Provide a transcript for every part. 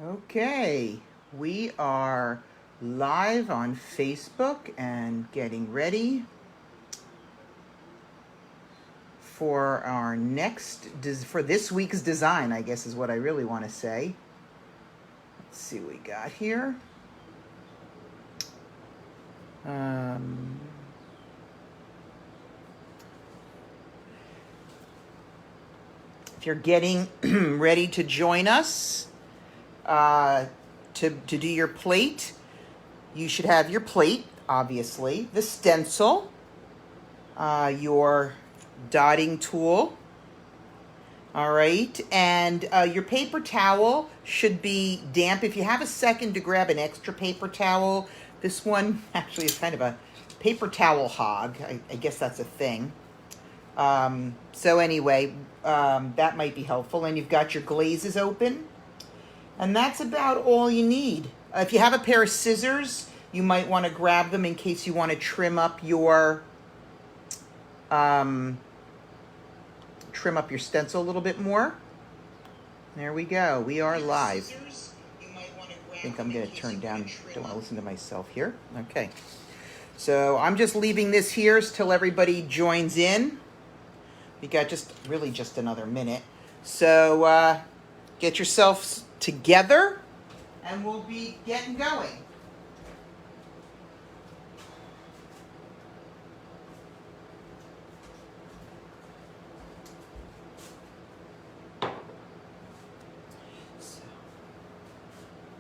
Okay, we are live on Facebook and getting ready for our for this week's design, I guess is what I really want to say. Let's see what we got here. If you're getting ready to join us to do your plate, you should have your plate, obviously, the stencil, your dotting tool, all right, and your paper towel should be damp. If you have a second to grab an extra paper towel, this one actually is kind of a paper towel hog. I guess that's a thing. So anyway, that might be helpful. And you've got your glazes open. And that's about all you need. If you have a pair of scissors, you might want to grab them in case you want to trim up your stencil a little bit more. There we go. We are live. I think I'm going to turn down. Don't want to listen to myself here. Okay. So I'm just leaving this here till everybody joins in. We got just another minute. So get yourselves together and we'll be getting going.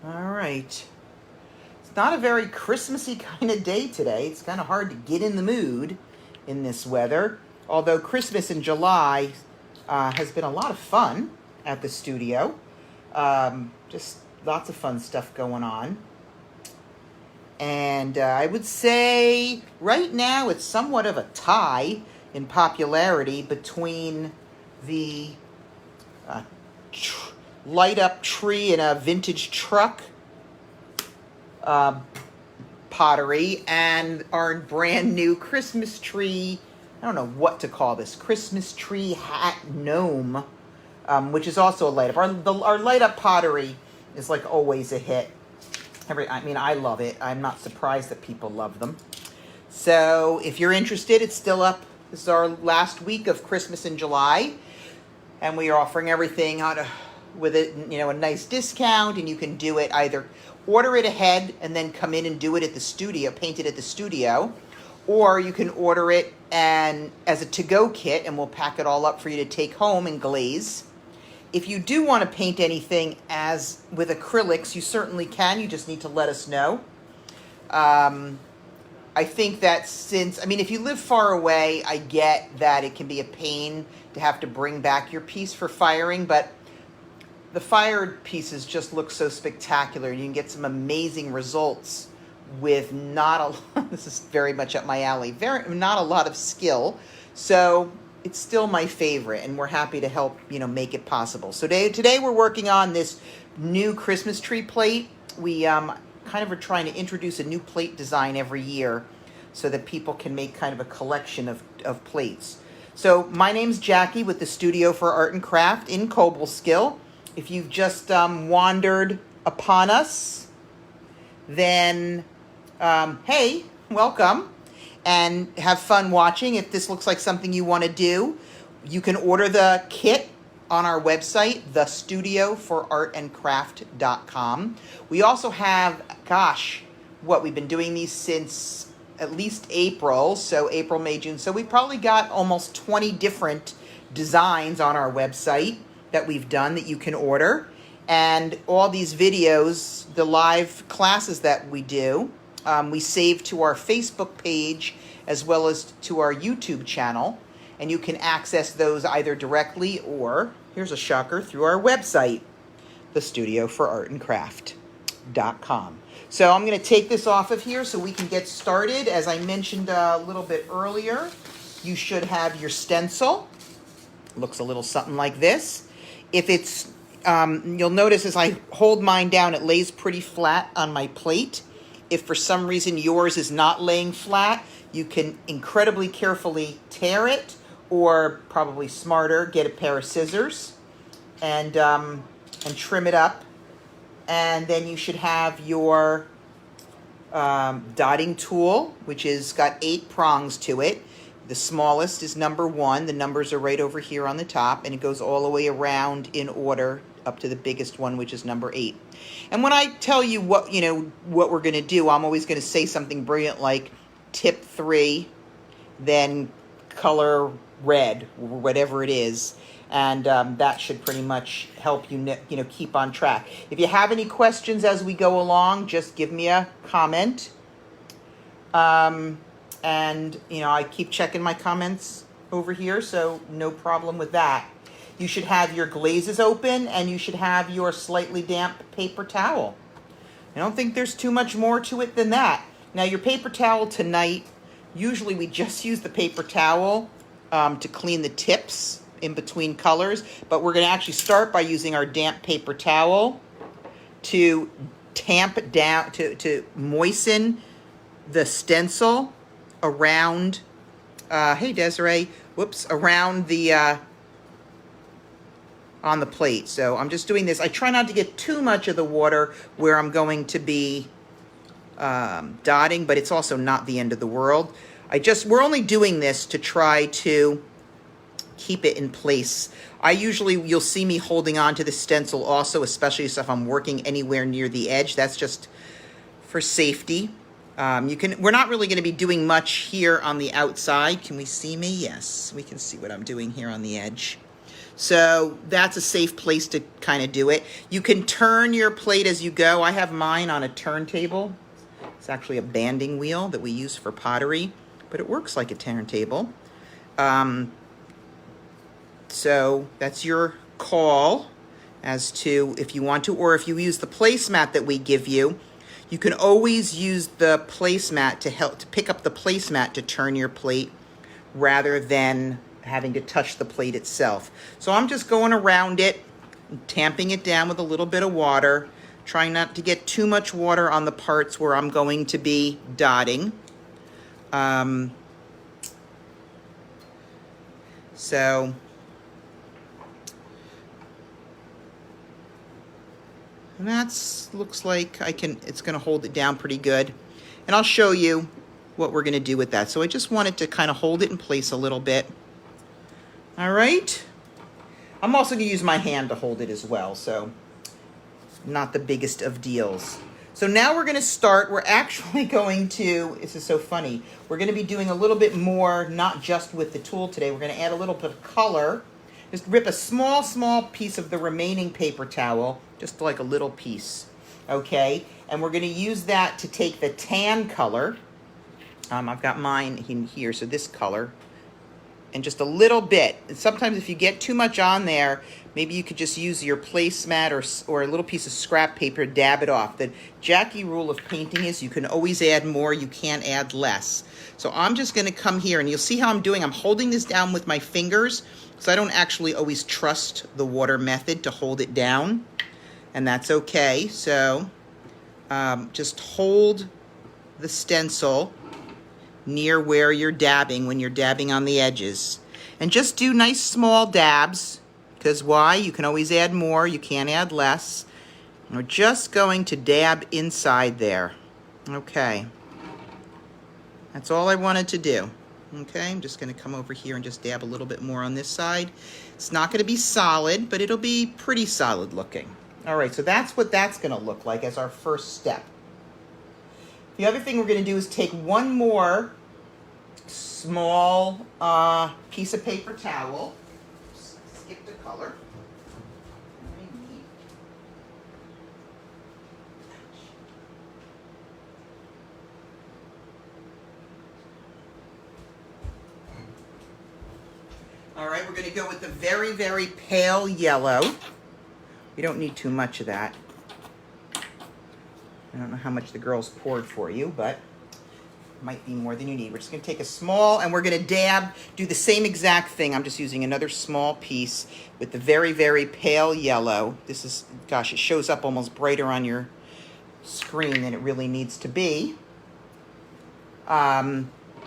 All right. It's not a very Christmassy kind of day today. It's kind of hard to get in the mood in this weather. Although Christmas in July has been a lot of fun at the studio. Just lots of fun stuff going on. And I would say right now it's somewhat of a tie in popularity between the light up tree in a vintage truck pottery and our brand new Christmas tree. I don't know what to call this. Christmas tree hat gnome, which is also a light up. Our light up pottery is like always a hit. I love it. I'm not surprised that people love them. So if you're interested, it's still up. This is our last week of Christmas in July, and we are offering everything with a nice discount, and you can do it either order it ahead and then come in and do it at the studio, paint it at the studio, or you can order it and as a to-go kit, and we'll pack it all up for you to take home and glaze. If you do want to paint anything as with acrylics, you certainly can. You just need to let us know. I think that if you live far away, I get that it can be a pain to have to bring back your piece for firing, but the fired pieces just look so spectacular. You can get some amazing results with this is very much up my alley, not a lot of skill. So it's still my favorite, and we're happy to help, make it possible. So today we're working on this new Christmas tree plate. We kind of are trying to introduce a new plate design every year so that people can make kind of a collection of plates. So my name's Jackie with the Studio for Art and Craft in Cobleskill. If you've just wandered upon us, then hey, welcome, and have fun watching. If this looks like something you want to do, you can order the kit on our website, thestudioforartandcraft.com. We also have, we've been doing these since at least April, so April, May, June. So we probably got almost 20 different designs on our website that we've done that you can order. And all these videos, the live classes that we do, we save to our Facebook page as well as to our YouTube channel. And you can access those either directly or, here's a shocker, through our website, thestudioforartandcraft.com. So I'm going to take this off of here so we can get started. As I mentioned a little bit earlier, you should have your stencil. Looks a little something like this. If it's, you'll notice as I hold mine down, it lays pretty flat on my plate. If for some reason yours is not laying flat, you can incredibly carefully tear it, or probably smarter, get a pair of scissors and trim it up And then you should have your dotting tool, which has got 8 prongs to it. The smallest is number 1. The numbers are right over here on the top, and it goes all the way around in order up to the biggest one, which is number 8. And when I tell you what we're going to do, I'm always going to say something brilliant like tip 3, then color red, or whatever it is. And that should pretty much help you, keep on track. If you have any questions as we go along, just give me a comment. And, I keep checking my comments over here, so no problem with that. You should have your glazes open, and you should have your slightly damp paper towel. I don't think there's too much more to it than that. Now, your paper towel tonight, usually we just use the paper towel to clean the tips in between colors, but we're going to actually start by using our damp paper towel to tamp down, to moisten the stencil around, hey Desiree, around the, on the plate. So I'm just doing this. I try not to get too much of the water where I'm going to be dotting, but it's also not the end of the world. We're only doing this to try to keep it in place. You'll see me holding on to the stencil also, especially if I'm working anywhere near the edge. That's just for safety. We're not really going to be doing much here on the outside. Can we see me? Yes, we can see what I'm doing here on the edge. So that's a safe place to kind of do it. You can turn your plate as you go. I have mine on a turntable. It's actually a banding wheel that we use for pottery, but it works like a turntable. So that's your call as to if you want to, or if you use the placemat that we give you, you can always use the placemat to pick up the placemat to turn your plate rather than having to touch the plate itself. So I'm just going around it, tamping it down with a little bit of water, trying not to get too much water on the parts where I'm going to be dotting. And looks like it's going to hold it down pretty good. And I'll show you what we're going to do with that. So I just wanted to kind of hold it in place a little bit. All right. I'm also going to use my hand to hold it as well, so not the biggest of deals. So now we're going to start. We're actually going to, this is so funny, we're going to be doing a little bit more, not just with the tool today. We're going to add a little bit of color. Just rip a small piece of the remaining paper towel, just like a little piece, okay? And we're going to use that to take the tan color. I've got mine in here, so this color, and just a little bit. And sometimes if you get too much on there, maybe you could just use your placemat or a little piece of scrap paper, dab it off. The Jackie rule of painting is you can always add more, you can't add less. So I'm just going to come here, and you'll see how I'm doing. I'm holding this down with my fingers, because I don't actually always trust the water method to hold it down, and that's okay. So just hold the stencil near where you're dabbing when you're dabbing on the edges. And just do nice small dabs, because why? You can always add more, you can't add less. And we're just going to dab inside there. Okay. That's all I wanted to do. Okay, I'm just going to come over here and just dab a little bit more on this side. It's not going to be solid, but it'll be pretty solid looking. All right, so that's what that's going to look like as our first step. The other thing we're going to do is take one more small piece of paper towel. Skip the color. All right, we're going to go with the very, very pale yellow. We don't need too much of that. I don't know how much the girls poured for you, but it might be more than you need. We're just going to take a small, and we're going to dab, do the same exact thing. I'm just using another small piece with the very, very pale yellow. This is, gosh, it shows up almost brighter on your screen than it really needs to be.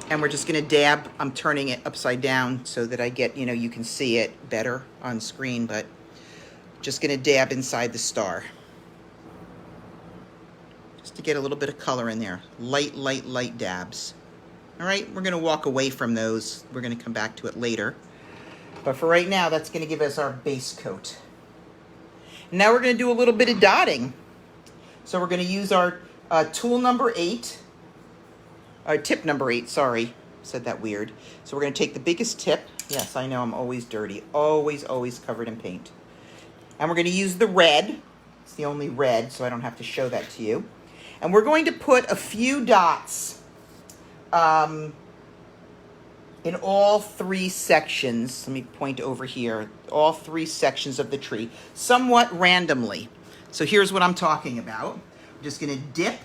And we're just going to dab. I'm turning it upside down so that I get, you can see it better on screen, but just going to dab inside the star. get a little bit of color in there. Light, light, light dabs. All right, we're gonna walk away from those. We're gonna come back to it later. But for right now, that's gonna give us our base coat. Now we're gonna do a little bit of dotting. So we're gonna use our tool number 8, tip number 8, sorry, said that weird. So we're gonna take the biggest tip. Yes, I know I'm always dirty, always, always covered in paint. And we're gonna use the red. It's the only red, so I don't have to show that to you. And we're going to put a few dots in all 3 sections. Let me point over here. All 3 sections of the tree, somewhat randomly. So here's what I'm talking about. I'm just gonna dip.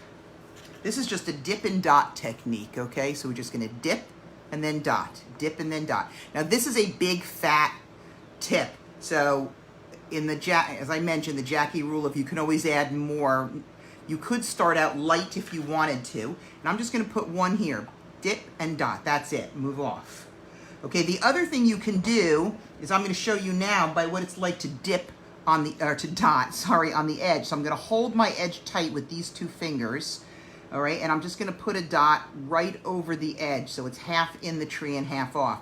This is just a dip and dot technique, okay? So we're just gonna dip and then dot, dip and then dot. Now this is a big fat tip. So in the, as I mentioned, the Jackie rule of you can always add more. You could start out light if you wanted to. And I'm just gonna put one here. Dip and dot, that's it, move off. Okay, the other thing you can do is I'm gonna show you now by what it's like to dip on the, or to dot, sorry, on the edge. So I'm gonna hold my edge tight with these 2 fingers, all right? And I'm just gonna put a dot right over the edge so it's half in the tree and half off.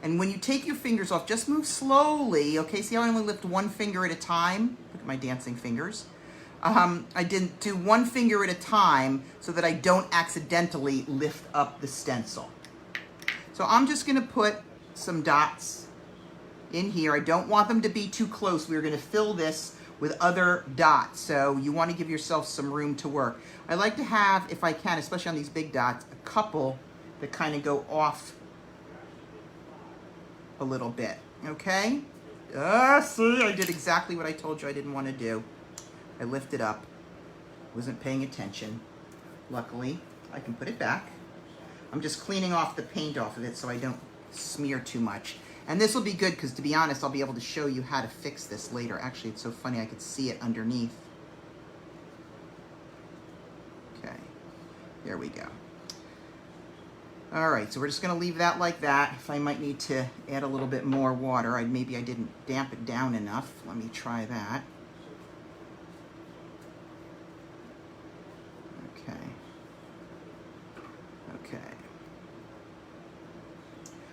And when you take your fingers off, just move slowly, okay? See how I only lift 1 finger at a time? Look at my dancing fingers. I didn't do 1 finger at a time so that I don't accidentally lift up the stencil. So I'm just gonna put some dots in here. I don't want them to be too close. We're gonna fill this with other dots, so you wanna give yourself some room to work. I like to have, if I can, especially on these big dots, a couple that kind of go off a little bit, okay? See, I did exactly what I told you I didn't want to do. I lifted up, wasn't paying attention. Luckily, I can put it back. I'm just cleaning off the paint off of it so I don't smear too much. And this will be good because, to be honest, I'll be able to show you how to fix this later. Actually, it's so funny, I could see it underneath. Okay, there we go. All right, so we're just gonna leave that like that. If I might need to add a little bit more water, maybe I didn't damp it down enough. Let me try that.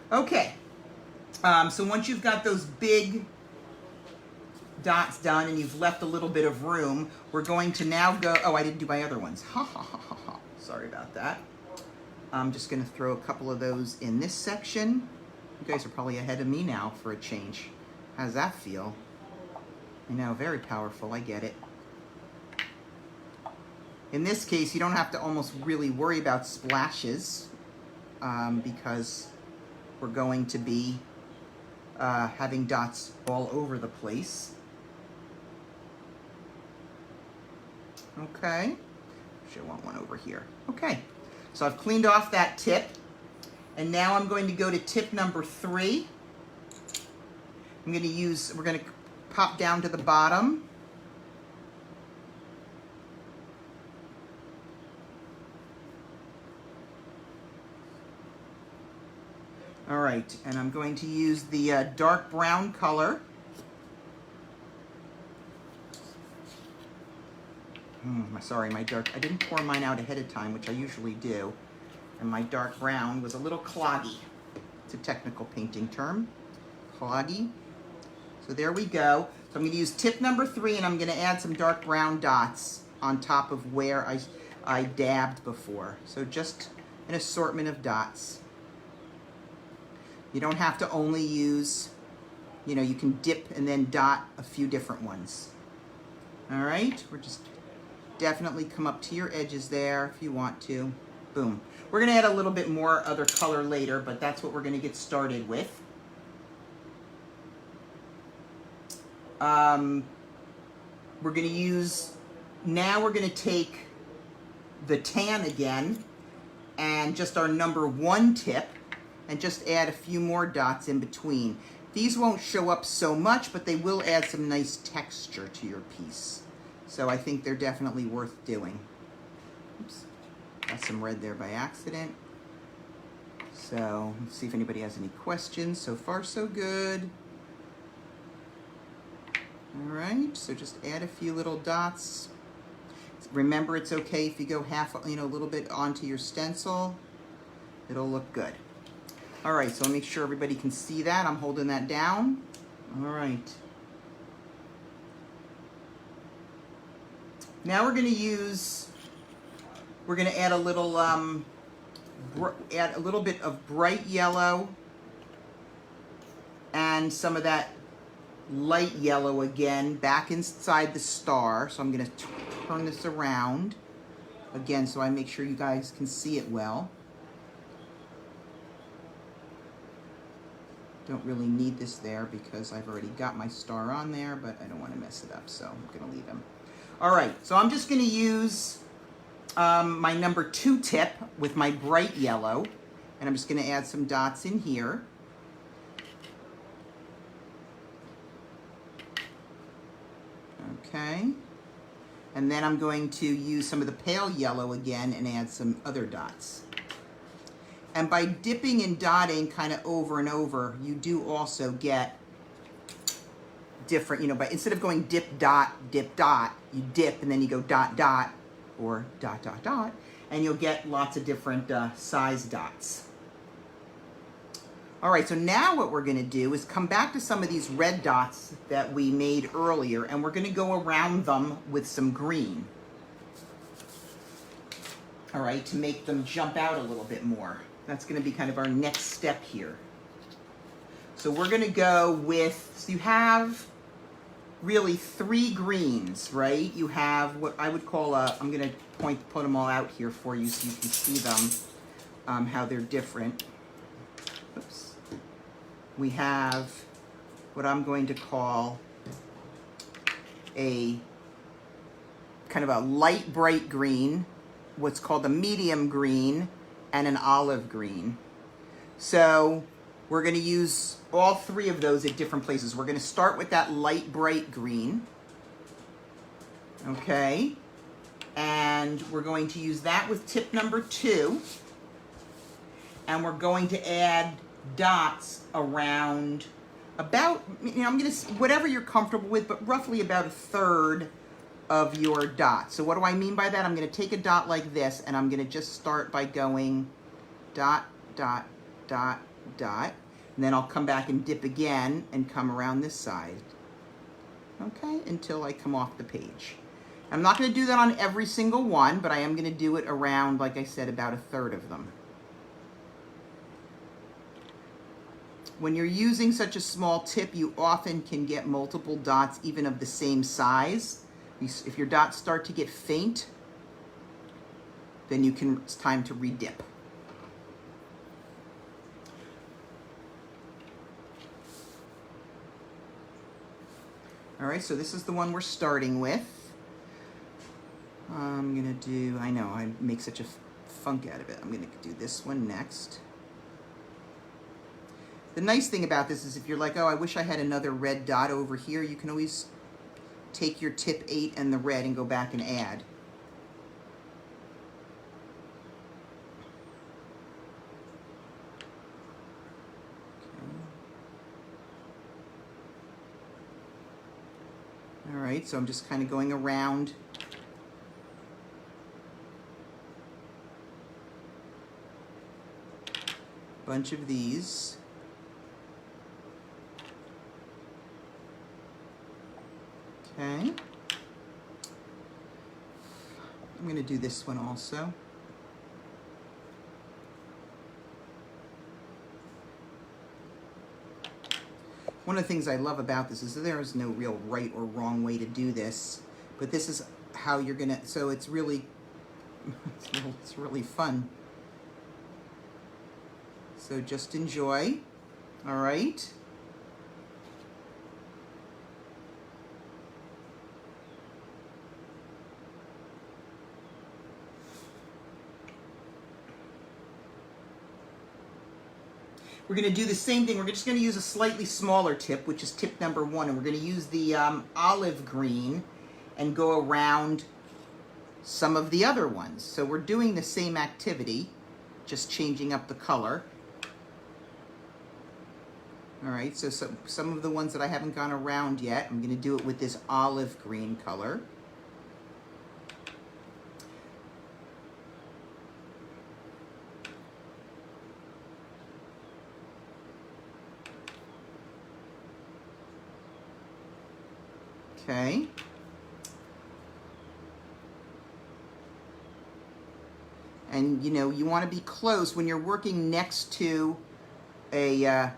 Okay, so once you've got those big dots done and you've left a little bit of room, we're going to now go, oh, I didn't do my other ones. Ha, ha, ha, ha, ha. Sorry about that. I'm just gonna throw a couple of those in this section. You guys are probably ahead of me now for a change. How does that feel? I know, very powerful, I get it. In this case, you don't have to almost really worry about splashes because we're going to be having dots all over the place. Okay, actually I want one over here. Okay, so I've cleaned off that tip, and now I'm going to go to tip number 3. I'm going to use, we're going to pop down to the bottom. All right, and I'm going to use the dark brown color. Sorry, my dark, I didn't pour mine out ahead of time, which I usually do. And my dark brown was a little cloggy. It's a technical painting term, cloggy. So there we go. So I'm gonna use tip number 3, and I'm gonna add some dark brown dots on top of where I dabbed before. So just an assortment of dots. You don't have to only use, you know, you can dip and then dot a few different ones. All right, we're just definitely come up to your edges there if you want to. Boom. We're gonna add a little bit more other color later, but that's what we're gonna get started with. We're gonna use, now we're gonna take the tan again and just our number 1 tip and just add a few more dots in between. These won't show up so much, but they will add some nice texture to your piece. So I think they're definitely worth doing. Oops, got some red there by accident. So let's see if anybody has any questions. So far, so good. All right, so just add a few little dots. Remember, it's okay if you go half, a little bit onto your stencil. It'll look good. All right, so I'll make sure everybody can see that. I'm holding that down. All right. Now we're gonna add a little, add a little bit of bright yellow and some of that light yellow again back inside the star. So I'm gonna turn this around again so I make sure you guys can see it well. Don't really need this there because I've already got my star on there, but I don't want to mess it up, so I'm gonna leave him. All right, so I'm just gonna use my number 2 tip with my bright yellow, and I'm just gonna add some dots in here. Okay, and then I'm going to use some of the pale yellow again and add some other dots. And by dipping and dotting kind of over and over, you do also get different, but instead of going dip, dot, you dip and then you go dot, dot, or dot, dot, dot, and you'll get lots of different size dots. All right, so now what we're gonna do is come back to some of these red dots that we made earlier, and we're gonna go around them with some green. All right, to make them jump out a little bit more. That's gonna be kind of our next step here. So we're gonna go with, so you have really 3 greens, right? You have what I would call I'm gonna put them all out here for you so you can see them, how they're different. Oops. We have what I'm going to call a kind of a light bright green, what's called a medium green, and an olive green. So we're going to use all 3 of those at different places. We're going to start with that light bright green. Okay. And we're going to use that with tip number 2. And we're going to add dots around about, I'm going to, whatever you're comfortable with, but roughly about 1/3 of your dot. So what do I mean by that? I'm going to take a dot like this, and I'm going to just start by going dot, dot, dot, dot, and then I'll come back and dip again and come around this side, okay, until I come off the page. I'm not going to do that on every single one, but I am going to do it around, like I said, about 1/3 of them. When you're using such a small tip, you often can get multiple dots even of the same size. If your dots start to get faint, then it's time to redip. All right, so this is the one we're starting with. I'm gonna do, I know, I make such a funk out of it. I'm gonna do this one next. The nice thing about this is if you're like, oh, I wish I had another red dot over here, you can always take your tip 8 and the red and go back and add. Okay. All right, so I'm just kind of going around. A bunch of these. Okay. I'm going to do this one also. One of the things I love about this is that there is no real right or wrong way to do this, but this is how you're going to, so it's really, it's really fun. So just enjoy, all right? We're going to do the same thing. We're just going to use a slightly smaller tip, which is tip number 1. And we're going to use the olive green and go around some of the other ones. So we're doing the same activity, just changing up the color. All right, so some of the ones that I haven't gone around yet, I'm going to do it with this olive green color. Okay. And you know, you want to be close when you're working next to a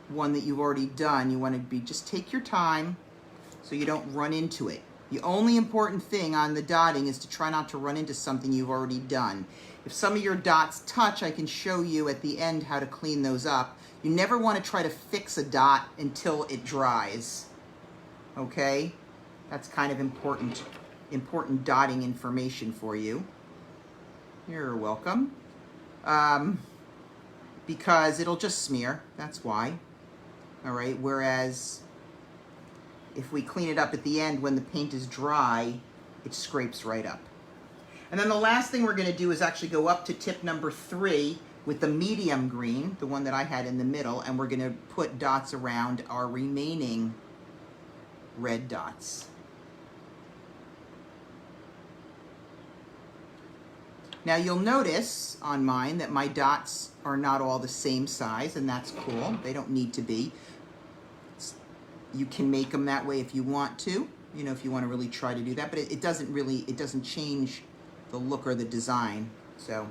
one that you've already done. You want to be, just take your time so you don't run into it. The only important thing on the dotting is to try not to run into something you've already done. If some of your dots touch, I can show you at the end how to clean those up. You never want to try to fix a dot until it dries. Okay? That's kind of important dotting information for you. You're welcome. Because it'll just smear, that's why. All right, whereas if we clean it up at the end when the paint is dry, it scrapes right up. And then the last thing we're gonna do is actually go up to tip number 3 with the medium green, the one that I had in the middle, and we're gonna put dots around our remaining red dots. Now you'll notice on mine that my dots are not all the same size, and that's cool. They don't need to be. You can make them that way if you want to, you know, if you want to really try to do that, but it doesn't change the look or the design. So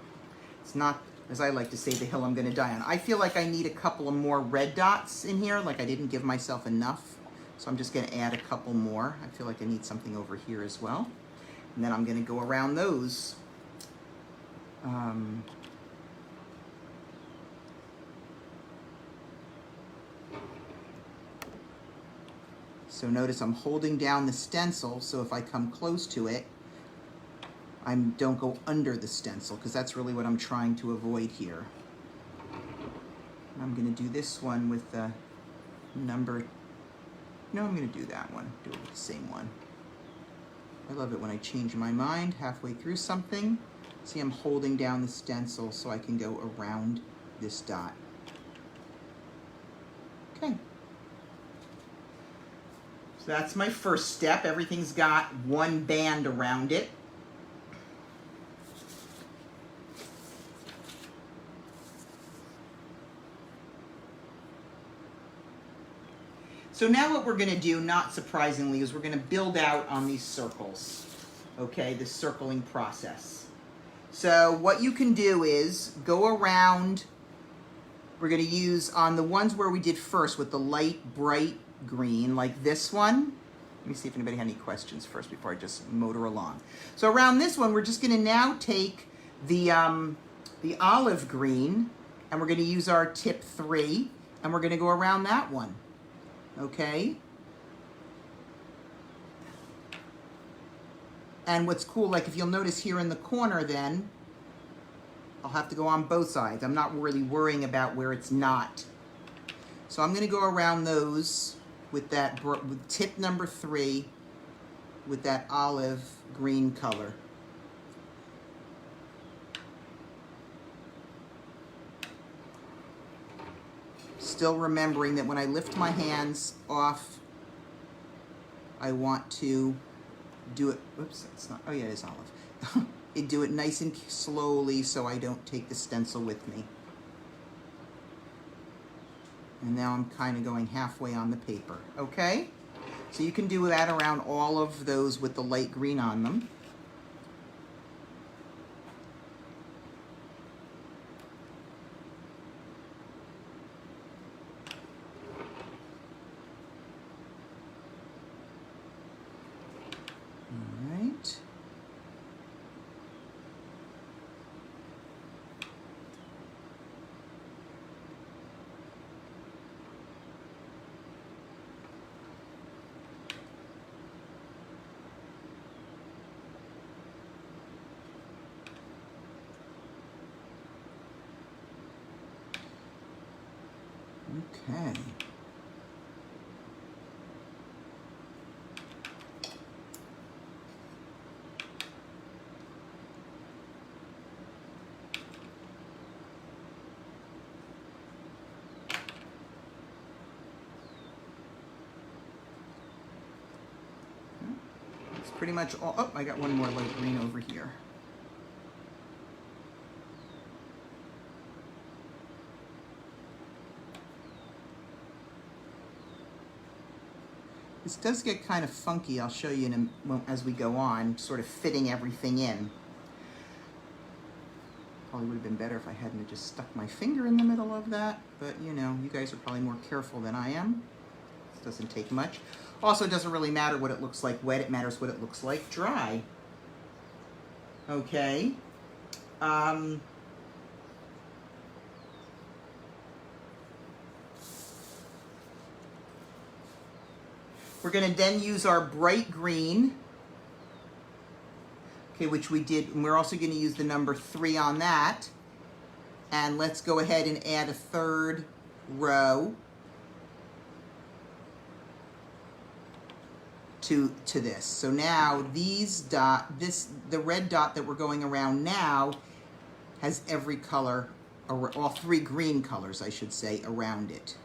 it's not, as I like to say, the hill I'm going to die on. I feel like I need a couple of more red dots in here, like I didn't give myself enough. So I'm just going to add a couple more. I feel like I need something over here as well. And then I'm going to go around those. So notice I'm holding down the stencil, so if I come close to it, I don't go under the stencil, because that's really what I'm trying to avoid here. I'm going to do this one with the number, no, I'm going to do that one, do it with the same one. I love it when I change my mind halfway through something. See, I'm holding down the stencil so I can go around this dot. Okay. So that's my first step. Everything's got one band around it. So now what we're going to do, not surprisingly, is we're going to build out on these circles. Okay, this circling process. So what you can do is go around, we're going to use on the ones where we did first with the light bright green, like this one. Let me see if anybody had any questions first before I just motor along. So around this one, we're just going to now take the olive green, and we're going to use our tip 3, and we're going to go around that one. Okay? And what's cool, like if you'll notice here in the corner then, I'll have to go on both sides. I'm not really worrying about where it's not. So I'm going to go around those with that, with tip number 3, with that olive green color. Still remembering that when I lift my hands off, I want to do it, oops, it's not, oh yeah, it is olive. Do it nice and slowly so I don't take the stencil with me. And now I'm kind of going halfway on the paper, okay? So you can do that around all of those with the light green on them. All right. Okay. That's pretty much all. Oh, I got one more light green over here. This does get kind of funky. I'll show you as we go on, sort of fitting everything in. Probably would have been better if I hadn't just stuck my finger in the middle of that, but you know, you guys are probably more careful than I am. This doesn't take much. Also, it doesn't really matter what it looks like wet, it matters what it looks like dry. Okay. We're going to then use our bright green, okay, which we did, and we're also going to use the number 3 on that. And let's go ahead and add a third row to this. So now the red dot that we're going around now has every color, or all 3 green colors, I should say, around it.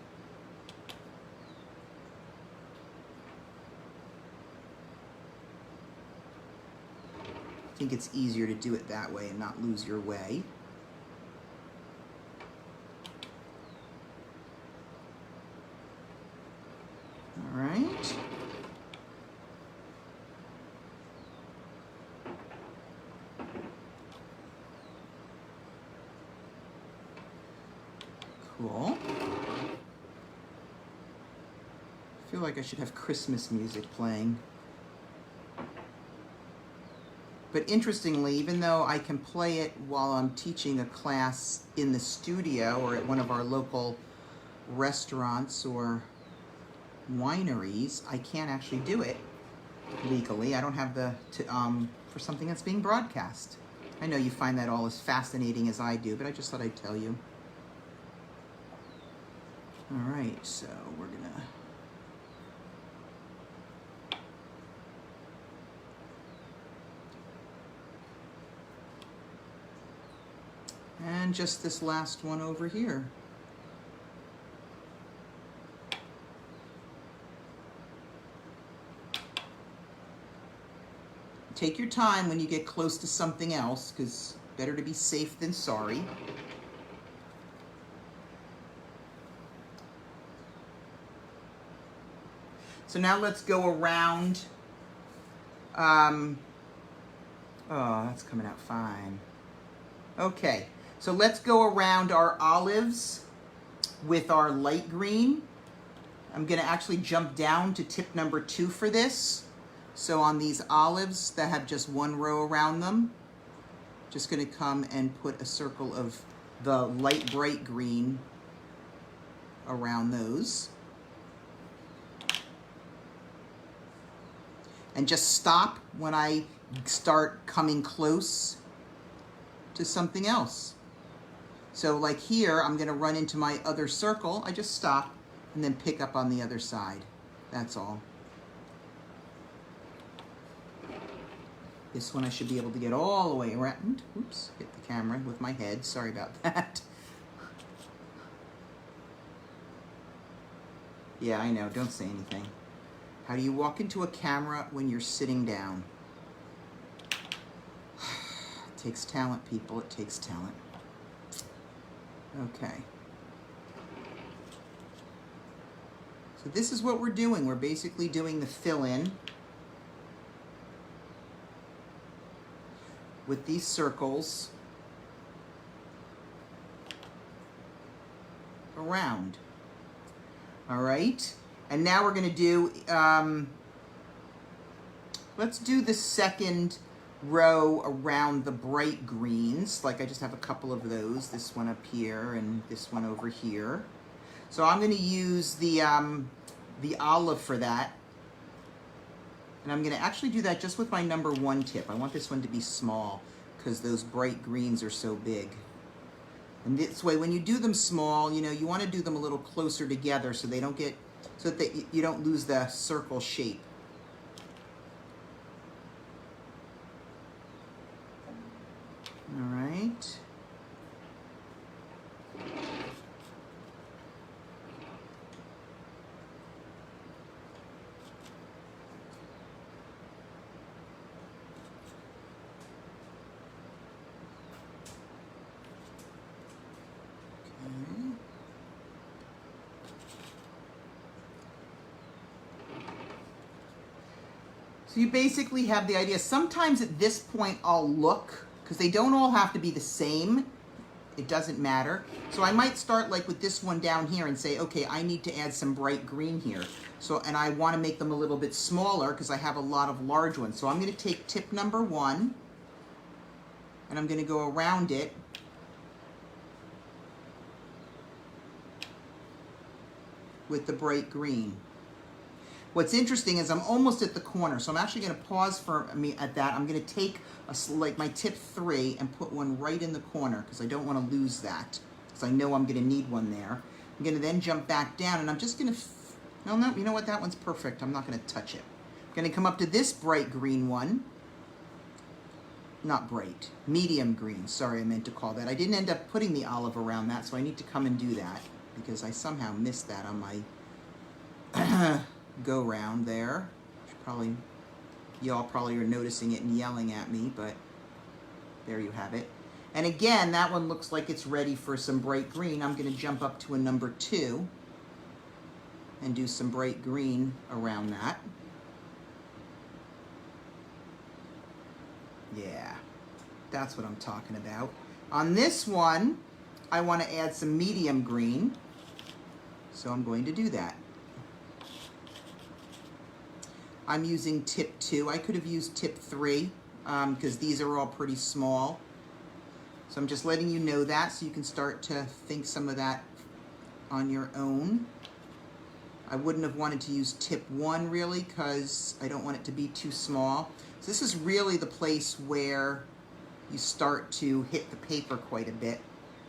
I think it's easier to do it that way and not lose your way. All right. Cool. I feel like I should have Christmas music playing. But interestingly, even though I can play it while I'm teaching a class in the studio or at one of our local restaurants or wineries, I can't actually do it legally. I don't have for something that's being broadcast. I know you find that all as fascinating as I do, but I just thought I'd tell you. All right, so we're gonna and just this last one over here. Take your time when you get close to something else, because better to be safe than sorry. So now let's go around. Oh, that's coming out fine. Okay, so let's go around our olives with our light green. I'm gonna actually jump down to tip number 2 for this. So on these olives that have just 1 row around them, just gonna come and put a circle of the light bright green around those. And just stop when I start coming close to something else. So like here, I'm gonna run into my other circle. I just stop and then pick up on the other side. That's all. This one I should be able to get all the way around. Oops, hit the camera with my head. Sorry about that. Yeah, I know, don't say anything. How do you walk into a camera when you're sitting down? It takes talent, people, it takes talent. Okay. So this is what we're doing. We're basically doing the fill-in with these circles around. All right. And now we're going to do, let's do the second row around the bright greens. Like I just have a couple of those, this one up here and this one over here. So I'm going to use the olive for that. And I'm going to actually do that just with my number 1 tip. I want this one to be small because those bright greens are so big. And this way, when you do them small, you know, you want to do them a little closer together so they don't get, so that you don't lose the circle shape. All right. So you basically have the idea. Sometimes at this point I'll look, because they don't all have to be the same. It doesn't matter. So I might start like with this one down here and say, okay, I need to add some bright green here. So, and I want to make them a little bit smaller because I have a lot of large ones. So I'm going to take tip number 1 and I'm going to go around it with the bright green. What's interesting is I'm almost at the corner, so I'm actually going to pause for me at that. I'm going to take like my tip 3 and put one right in the corner because I don't want to lose that, because I know I'm going to need one there. I'm going to then jump back down, and I'm just going to, no, you know what, that one's perfect. I'm not going to touch it. I'm going to come up to this bright green one. Not bright, medium green. Sorry, I meant to call that. I didn't end up putting the olive around that, so I need to come and do that because I somehow missed that on my go round there. Probably, y'all probably are noticing it and yelling at me, but there you have it. And again, that one looks like it's ready for some bright green. I'm going to jump up to a number 2 and do some bright green around that. Yeah, that's what I'm talking about. On this one, I want to add some medium green, so I'm going to do that. I'm using tip 2. I could have used tip 3 because these are all pretty small. So I'm just letting you know that so you can start to think some of that on your own. I wouldn't have wanted to use tip 1 really because I don't want it to be too small. So this is really the place where you start to hit the paper quite a bit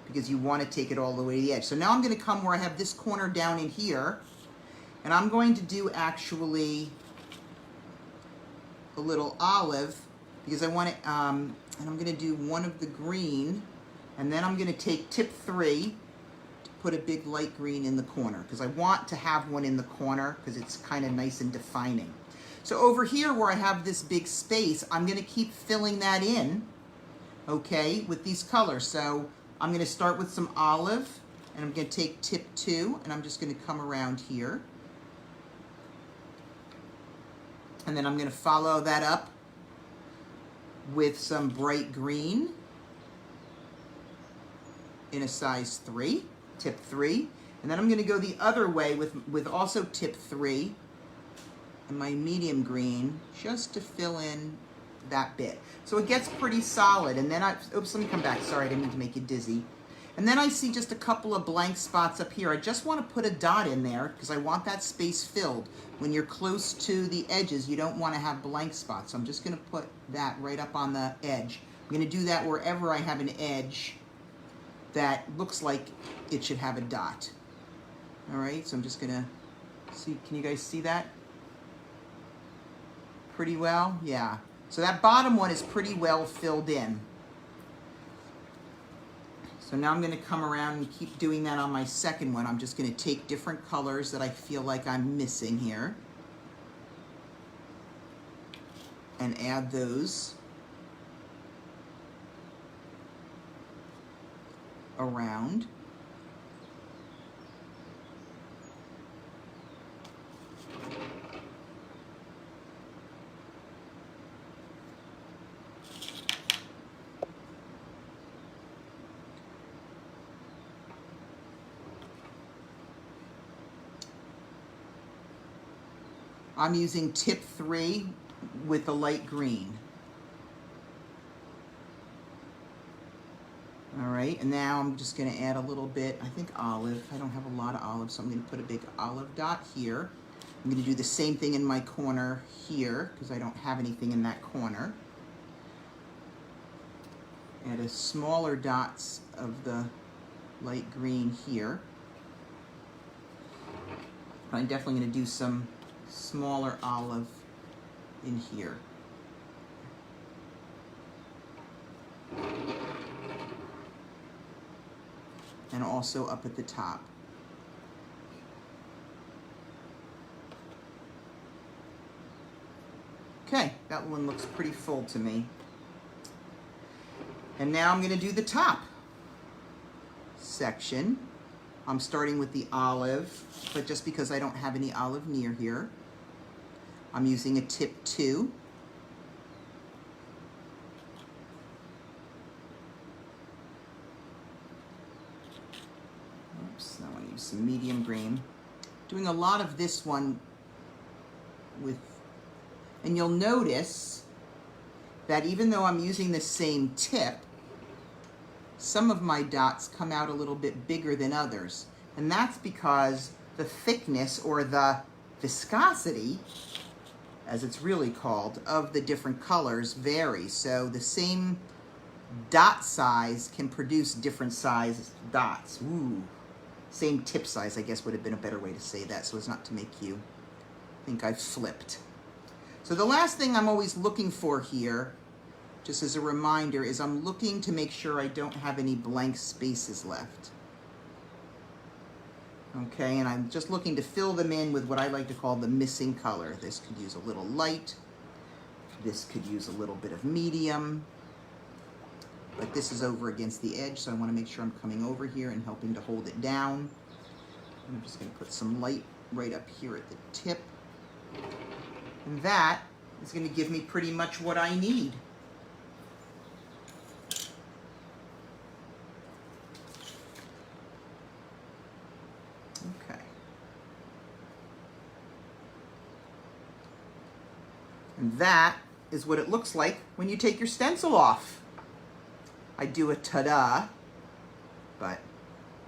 because you want to take it all the way to the edge. So now I'm going to come where I have this corner down in here, and I'm going to do actually a little olive because I want it, and I'm going to do one of the green, and then I'm going to take tip 3 to put a big light green in the corner because I want to have one in the corner because it's kind of nice and defining. So over here where I have this big space, I'm going to keep filling that in, okay, with these colors. So I'm going to start with some olive, and I'm going to take tip 2, and I'm just going to come around here. And then I'm going to follow that up with some bright green in a size 3, tip 3. And then I'm going to go the other way with also tip 3 and my medium green just to fill in that bit. So it gets pretty solid. And then oops, let me come back. Sorry, I didn't mean to make you dizzy. And then I see just a couple of blank spots up here. I just want to put a dot in there because I want that space filled. When you're close to the edges, you don't want to have blank spots. So I'm just going to put that right up on the edge. I'm going to do that wherever I have an edge that looks like it should have a dot. All right, so I'm just going to see, can you guys see that? Pretty well? Yeah. So that bottom one is pretty well filled in. So now I'm going to come around and keep doing that on my second one. I'm just going to take different colors that I feel like I'm missing here and add those around. I'm using tip 3 with a light green. All right, and now I'm just going to add a little bit, I think olive. I don't have a lot of olive, so I'm going to put a big olive dot here. I'm going to do the same thing in my corner here because I don't have anything in that corner. Add a smaller dots of the light green here. I'm definitely going to do some smaller olive in here. And also up at the top. Okay, that one looks pretty full to me. And now I'm going to do the top section. I'm starting with the olive, but just because I don't have any olive near here. I'm using a tip 2. Oops, I want to use some medium green. Doing a lot of this one with, and you'll notice that even though I'm using the same tip, some of my dots come out a little bit bigger than others. And that's because the thickness or the viscosity, as it's really called, of the different colors vary. So the same dot size can produce different size dots. Ooh. Same tip size, I guess, would have been a better way to say that, so as not to make you think I've flipped. So the last thing I'm always looking for here, just as a reminder, is I'm looking to make sure I don't have any blank spaces left. Okay, and I'm just looking to fill them in with what I like to call the missing color. This could use a little light. This could use a little bit of medium. But this is over against the edge, so I want to make sure I'm coming over here and helping to hold it down. I'm just going to put some light right up here at the tip. And that is going to give me pretty much what I need. Okay. And that is what it looks like when you take your stencil off. I do a ta-da, but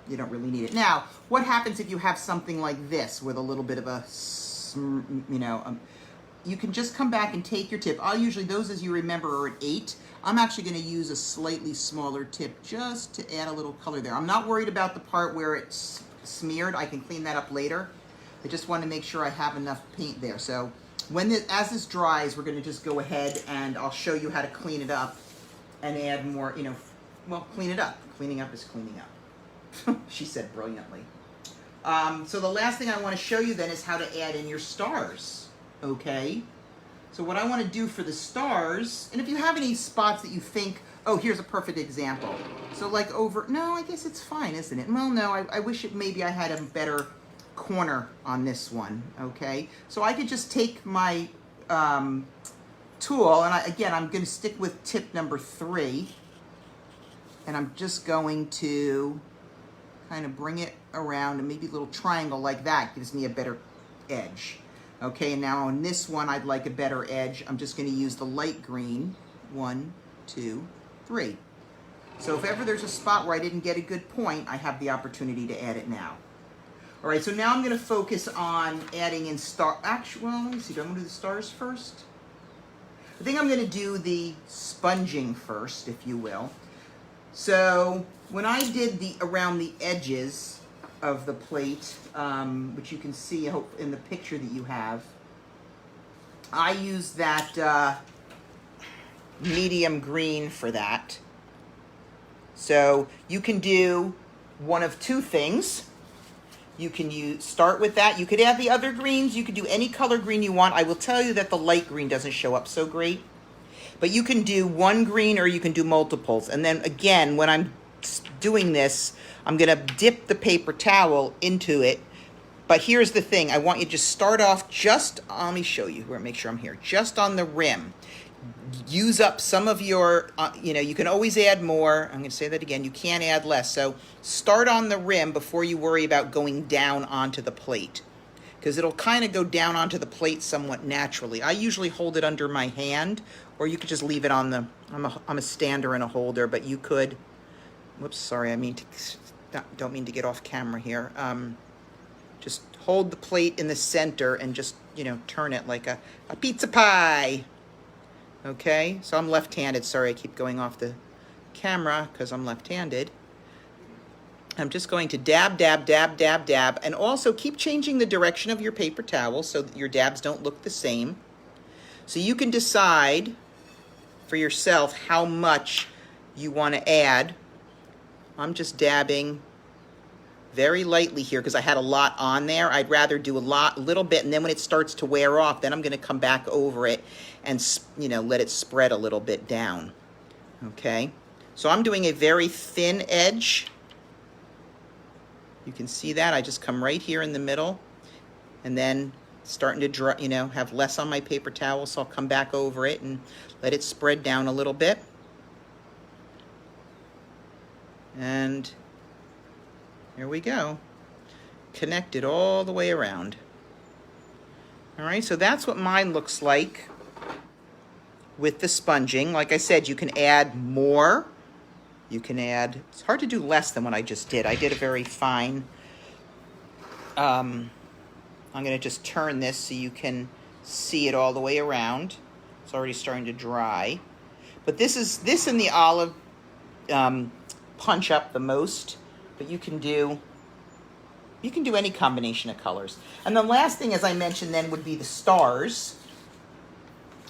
you don't really need it. Now, what happens if you have something like this with a little bit of a, you can just come back and take your tip. I'll usually, those as you remember are at 8. I'm actually going to use a slightly smaller tip just to add a little color there. I'm not worried about the part where it's smeared. I can clean that up later. I just want to make sure I have enough paint there. So as this dries, we're going to just go ahead and I'll show you how to clean it up and add more, well, clean it up. Cleaning up is cleaning up. She said brilliantly. So the last thing I want to show you then is how to add in your stars, okay? So what I want to do for the stars, and if you have any spots that you think, oh, here's a perfect example. So like no, I guess it's fine, isn't it? Well, no, I wish maybe I had a better corner on this one, okay? So I could just take my tool, and I'm going to stick with tip number 3, and I'm just going to kind of bring it around, and maybe a little triangle like that gives me a better edge. Okay, and now on this one, I'd like a better edge. I'm just going to use the light green. 1, 2, 3. So if ever there's a spot where I didn't get a good point, I have the opportunity to add it now. All right, so now I'm going to focus on adding in well, let me see, do I want to do the stars first? I think I'm going to do the sponging first, if you will. So when I did around the edges of the plate, which you can see in the picture that you have, I used that medium green for that. So you can do one of 2 things. You can start with that. You could add the other greens. You could do any color green you want. I will tell you that the light green doesn't show up so great. But you can do one green or you can do multiples. And then again, when I'm doing this, I'm going to dip the paper towel into it. But here's the thing. I want you to just start off let me show you, make sure I'm here, just on the rim. Use up some of your, you can always add more. I'm going to say that again. You can't add less. So start on the rim before you worry about going down onto the plate, because it'll kind of go down onto the plate somewhat naturally. I usually hold it under my hand, or you could just leave it on the, I'm a stander and a holder, but you could, whoops, sorry, don't mean to get off camera here. Just hold the plate in the center and just, turn it like a pizza pie. Okay, so I'm left-handed. Sorry, I keep going off the camera because I'm left-handed. I'm just going to dab, dab, dab, dab, dab, and also keep changing the direction of your paper towel so that your dabs don't look the same. So you can decide for yourself how much you want to add. I'm just dabbing very lightly here because I had a lot on there. I'd rather do a little bit, and then when it starts to wear off, then I'm going to come back over it and, let it spread a little bit down. Okay, so I'm doing a very thin edge. You can see that. I just come right here in the middle, and then starting to dry, you know, have less on my paper towel, so I'll come back over it and let it spread down a little bit. And here we go. Connect it all the way around. All right, so that's what mine looks like with the sponging. Like I said, you can add more. You can add, it's hard to do less than what I just did. I did a very fine, I'm gonna just turn this so you can see it all the way around. It's already starting to dry. But this and the olive punch up the most, but you can do any combination of colors. And the last thing, as I mentioned then, would be the stars.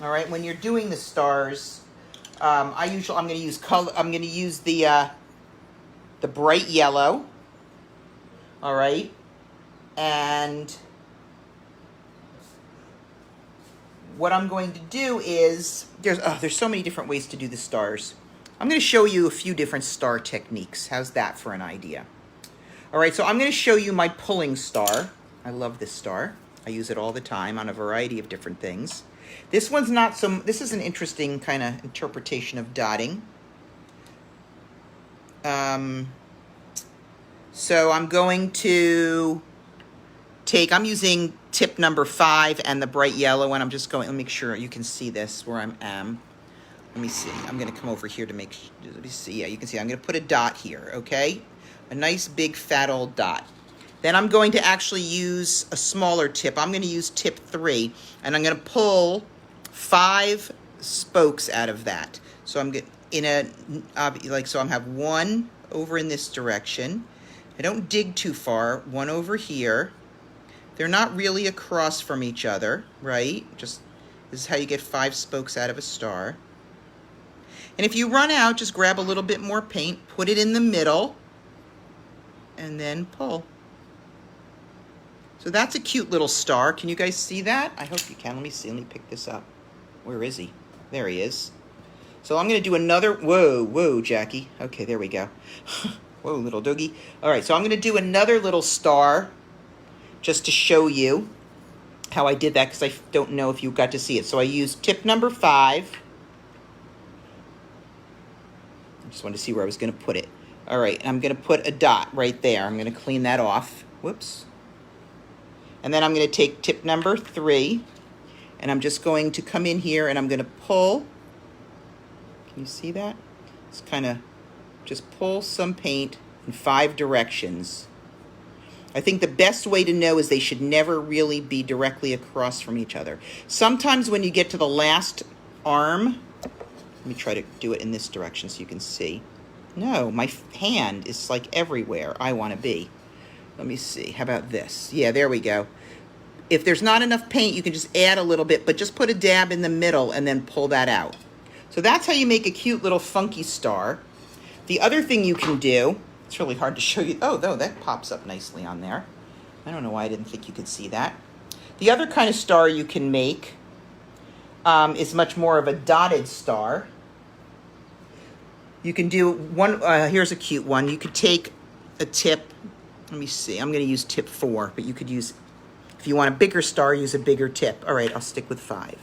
All right, when you're doing the stars, I'm going to use color. I'm going to use the bright yellow. All right, and what I'm going to do is there's so many different ways to do the stars. I'm going to show you a few different star techniques. How's that for an idea? All right, so I'm going to show you my pulling star. I love this star. I use it all the time on a variety of different things. This one's not so, this is an interesting kind of interpretation of dotting. So I'm going to I'm using tip number 5 and the bright yellow, and I'm just going, let me make sure you can see this where I am. Let me see, I'm going to come over here to let me see, yeah, you can see, I'm going to put a dot here, okay? A nice big fat old dot. Then I'm going to actually use a smaller tip. I'm going to use tip 3, and I'm going to pull 5 spokes out of that. So I'm so I'm have one over in this direction. I don't dig too far. One over here. They're not really across from each other, right? Just this is how you get 5 spokes out of a star. And if you run out, just grab a little bit more paint, put it in the middle, and then pull. So that's a cute little star. Can you guys see that? I hope you can. Let me see. Let me pick this up. Where is he? There he is. So I'm going to do another. Whoa, Jackie. Okay, there we go. Whoa, little doggy. All right, so I'm going to do another little star just to show you how I did that, because I don't know if you got to see it. So I used tip number 5. I just wanted to see where I was going to put it. All right, I'm going to put a dot right there. I'm going to clean that off. Whoops. And then I'm going to take tip number 3, and I'm just going to come in here and I'm going to pull. Can you see that? It's kind of just pull some paint in 5 directions. I think the best way to know is they should never really be directly across from each other. Sometimes when you get to the last arm, let me try to do it in this direction so you can see. No, my hand is like everywhere I want to be. Let me see. How about this? Yeah, there we go. If there's not enough paint, you can just add a little bit, but just put a dab in the middle and then pull that out. So that's how you make a cute little funky star. The other thing you can do, it's really hard to show you. Oh, no, that pops up nicely on there. I don't know why I didn't think you could see that. The other kind of star you can make is much more of a dotted star. You can do one, here's a cute one. You could take a tip, let me see, I'm going to use tip 4, but you could use, if you want a bigger star, use a bigger tip. All right, I'll stick with 5.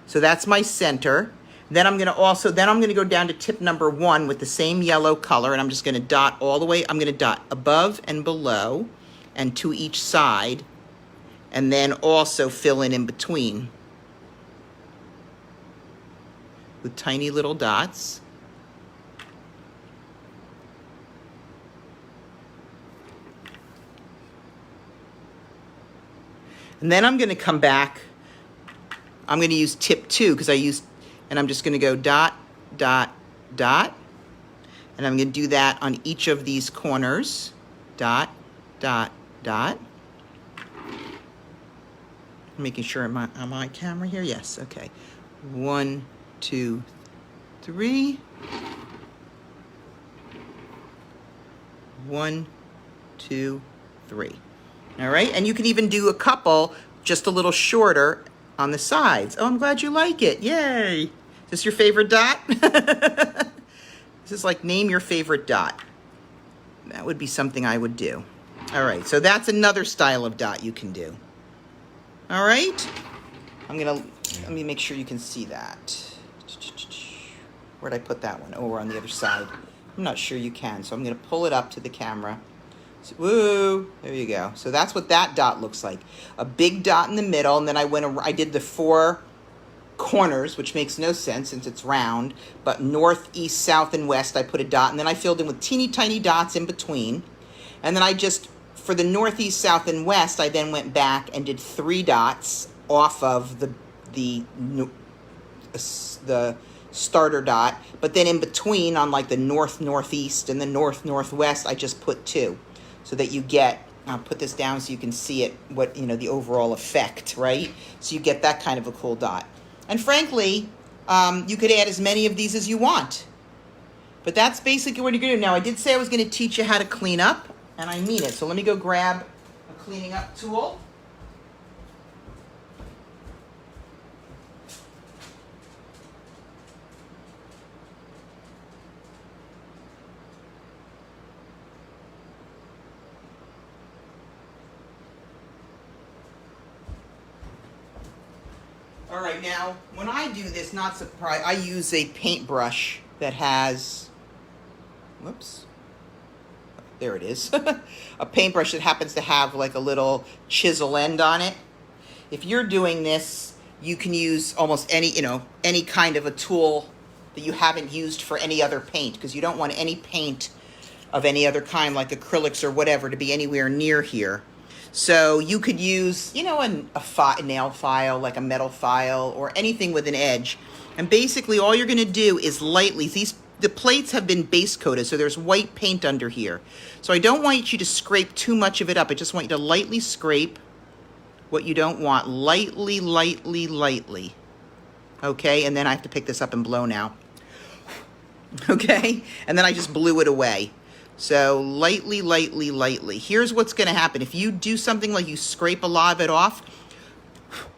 So that's my center. Then I'm going to go down to tip number 1 with the same yellow color, and I'm just going to dot all the way. I'm going to dot above and below and to each side, and then also fill in between with tiny little dots. And then I'm going to come back. I'm going to use tip 2 because and I'm just going to go dot, dot, dot. And I'm going to do that on each of these corners. Dot, dot, dot. Making sure I'm on my camera here. Yes, okay. 1, 2, 3. 1, 2, 3. All right, and you can even do a couple just a little shorter on the sides. Oh, I'm glad you like it. Yay. Is this your favorite dot? This is like name your favorite dot. That would be something I would do. All right, so that's another style of dot you can do. All right. Let me make sure you can see that. Where'd I put that one? Oh, we're on the other side. I'm not sure you can, so I'm going to pull it up to the camera. So, woo! There you go. So that's what that dot looks like. A big dot in the middle, and then I did the 4 corners, which makes no sense since it's round, but north, east, south, and west, I put a dot, and then I filled in with teeny tiny dots in between. And then for the north, east, south, and west, I then went back and did 3 dots off of the starter dot, but then in between on like the north, northeast, and the north, northwest, I just put 2. So that you get, I'll put this down so you can see it, the overall effect, right? So you get that kind of a cool dot. And frankly, you could add as many of these as you want. But that's basically what you're going to do. Now, I did say I was going to teach you how to clean up, and I mean it. So let me go grab a cleaning up tool. All right, now, when I do this, not surprised, I use a paintbrush that has, whoops, there it is, a paintbrush that happens to have like a little chisel end on it. If you're doing this, you can use almost any kind of a tool that you haven't used for any other paint, because you don't want any paint of any other kind, like acrylics or whatever, to be anywhere near here. So you could use, a nail file, like a metal file, or anything with an edge. And basically all you're going to do is lightly, the plates have been base coated, so there's white paint under here. So I don't want you to scrape too much of it up. I just want you to lightly scrape what you don't want. Lightly, lightly, lightly. Okay, and then I have to pick this up and blow now. Okay, and then I just blew it away. So lightly, lightly, lightly. Here's what's going to happen. If you do something like you scrape a lot of it off,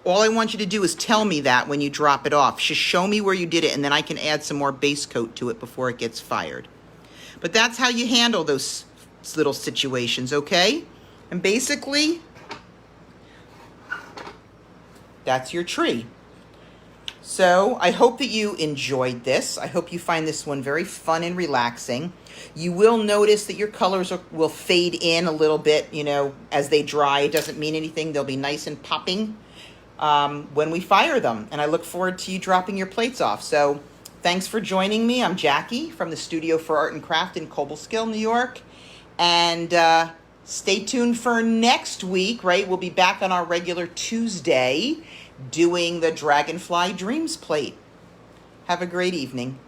all I want you to do is tell me that when you drop it off. Just show me where you did it, and then I can add some more base coat to it before it gets fired. But that's how you handle those little situations, okay? And basically, that's your tree. So I hope that you enjoyed this. I hope you find this one very fun and relaxing. You will notice that your colors will fade in a little bit, as they dry. It doesn't mean anything. They'll be nice and popping when we fire them. And I look forward to you dropping your plates off. So thanks for joining me. I'm Jackie from the Studio for Art and Craft in Cobleskill, New York. And stay tuned for next week, right? We'll be back on our regular Tuesday doing the Dragonfly Dreams plate. Have a great evening.